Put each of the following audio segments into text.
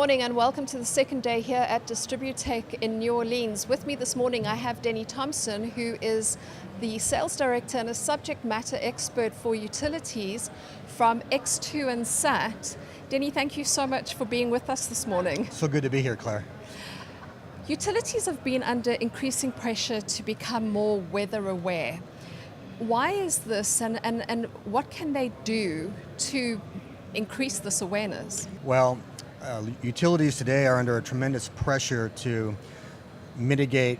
morning and welcome to the second day here at Distributech in New Orleans. With me this morning I have Denny Thompson, who is the sales director and a subject matter expert for utilities from X2nSat. Denny, thank you so much for being with us this morning. So good to be here, Claire. Utilities have been under increasing pressure to become more weather aware. Why is this and what can they do to increase this awareness? Well, utilities today are under a tremendous pressure to mitigate,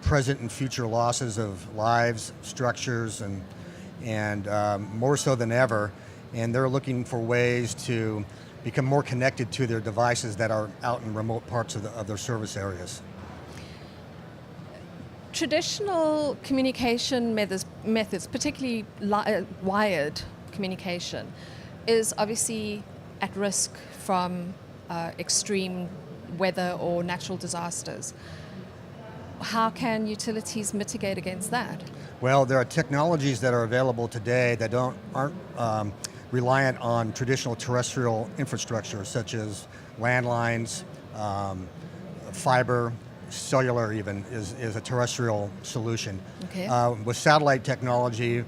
present and future losses of lives, structures, and more so than ever. And they're looking for ways to become more connected to their devices that are out in remote parts of their service areas. Traditional communication methods, particularly wired communication, is obviously at risk from extreme weather or natural disasters. How can utilities mitigate against that? Well, there are technologies that are available today that aren't reliant on traditional terrestrial infrastructure, such as landlines, fiber, cellular even is a terrestrial solution. Okay. With satellite technology,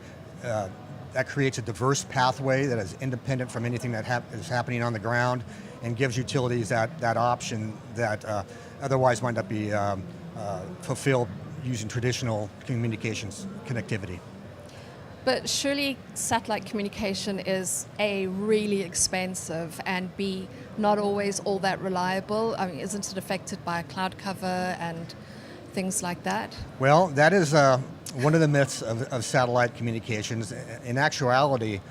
that creates a diverse pathway that is independent from anything that is happening on the ground and gives utilities that option that otherwise might not be fulfilled using traditional communications connectivity. But surely satellite communication is A, really expensive, and B, not always all that reliable. I mean, isn't it affected by cloud cover and things like that? Well, that is one of the myths of satellite communications. In actuality,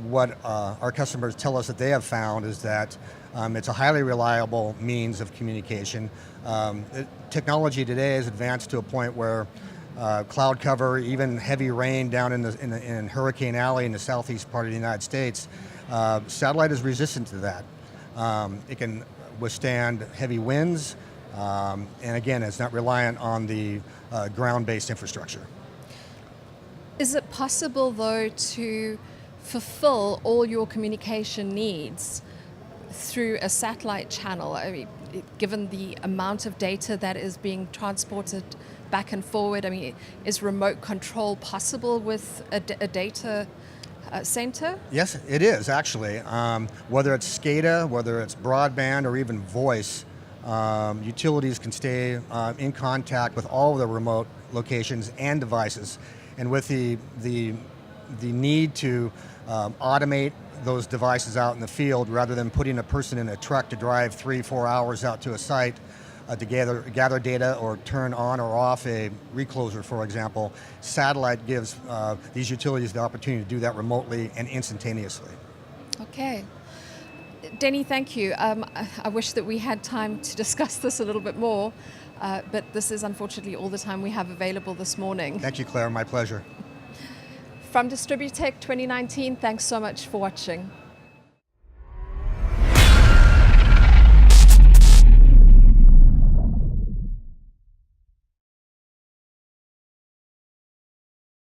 what our customers tell us that they have found is that it's a highly reliable means of communication. Technology today has advanced to a point where cloud cover, even heavy rain down in Hurricane Alley in the southeast part of the United States, satellite is resistant to that. It can withstand heavy winds, and again, it's not reliant on the ground-based infrastructure. Is it possible, though, to fulfill all your communication needs through a satellite channel? I mean, given the amount of data that is being transported back and forward, I mean, is remote control possible with a data center? Yes, it is actually. Whether it's SCADA, whether it's broadband, or even voice, utilities can stay in contact with all of the remote locations and devices. And with the need to automate those devices out in the field rather than putting a person in a truck to drive 3-4 hours out to a site to gather data or turn on or off a recloser, for example, satellite gives these utilities the opportunity to do that remotely and instantaneously. Okay. Denny, thank you. I wish that we had time to discuss this a little bit more, but this is unfortunately all the time we have available this morning. Thank you, Claire. My pleasure. From Distributech 2019, thanks so much for watching.